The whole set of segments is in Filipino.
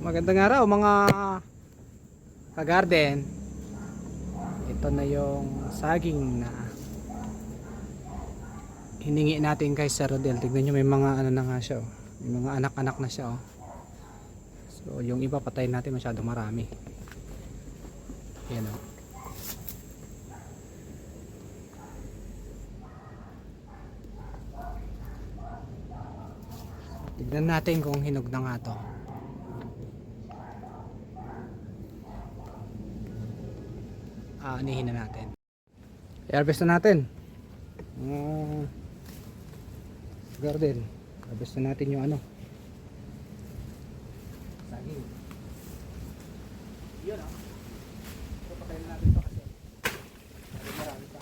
Magandang araw mga ka-garden. Ito na yung saging na hiningi natin kay Sir Rodel. Tignan nyo, may mga ano na nga siya, oh. May mga anak-anak na siya, oh. So yung iba patay natin, masyadong marami. Yan, oh. Tignan natin kung hinog na nga to. Anihin na natin. I-harvest na natin. Garden. Harvest na natin yung ano. Saging. Yun, oh. Ito patayin natin ito kasi marami pa.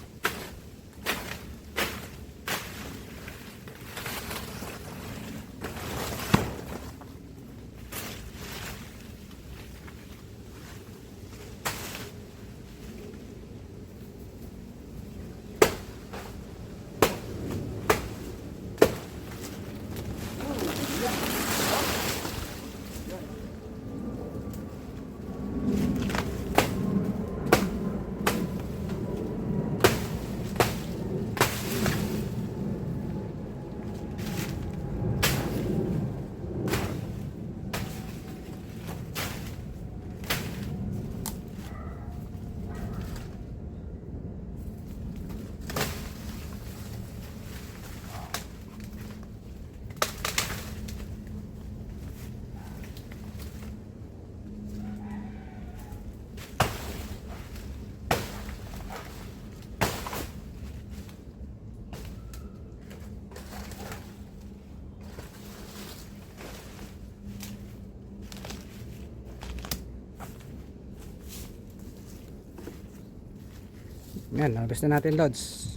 Yan, harvest na natin, lods.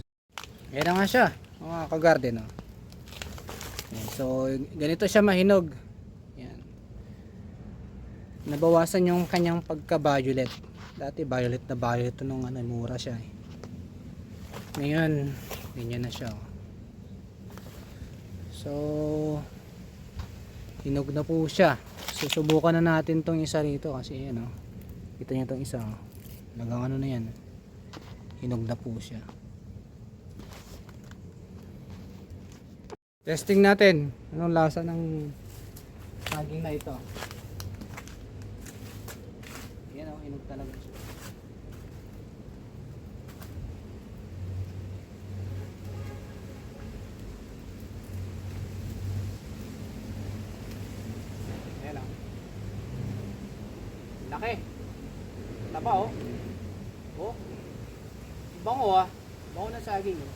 Yan na nga siya, mga ka-garden, oh. Yan, so ganito siya mahinog. Yan. Nabawasan yung kanyang pagka-violet. Dati violet na violet nung ano, mura siya, eh. Ngayon, ganyan na siya, oh. So hinog na po siya. Susubukan na natin tong isa rito kasi yan, oh. Kita niyo tong isa, oh. Hanggang ano na yan. Hinog na po siya. Testing natin anong lasa ng saging na ito. Yan, oh, hinog talaga siya. Ayan, oh. Laki. Taba, oh. Oh. Bango, ah. Bango na saging, oh.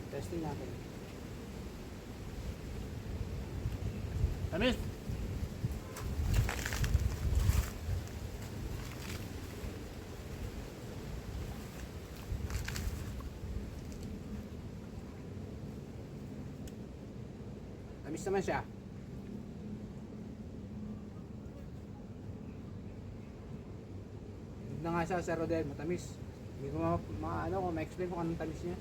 Testing natin. Tamis. Tamis naman siya. Na nga siya, Sir Rodel, matamis. Hindi ko ma-explain kung anong tamis niya.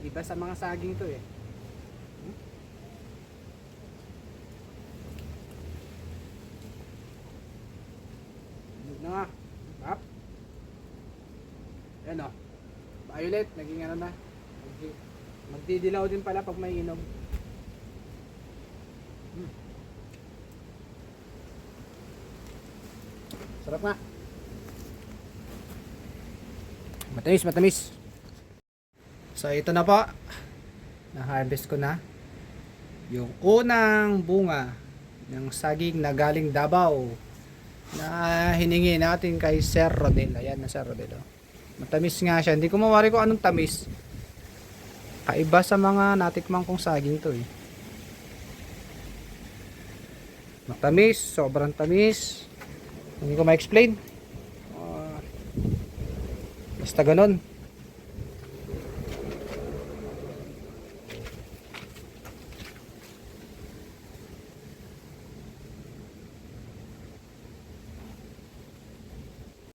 Iba sa mga saging ito, eh. Hinog na nga. Tap. Ayan, oh. Violet, naging ano na. Magdidilaw din pala pag may inog. Sarap nga. Matamis, matamis. So ito na po, na-harvest ko na yung unang bunga ng saging na galing Davao na hiningi natin kay Sir Rodel. Ayan na, Sir Rodel, oh. Matamis nga siya. Hindi ko mawari kung anong tamis. Kaiba sa mga natikman kong saging to, eh. Matamis, sobrang tamis. Hindi ko ma-explain. Basta ganon.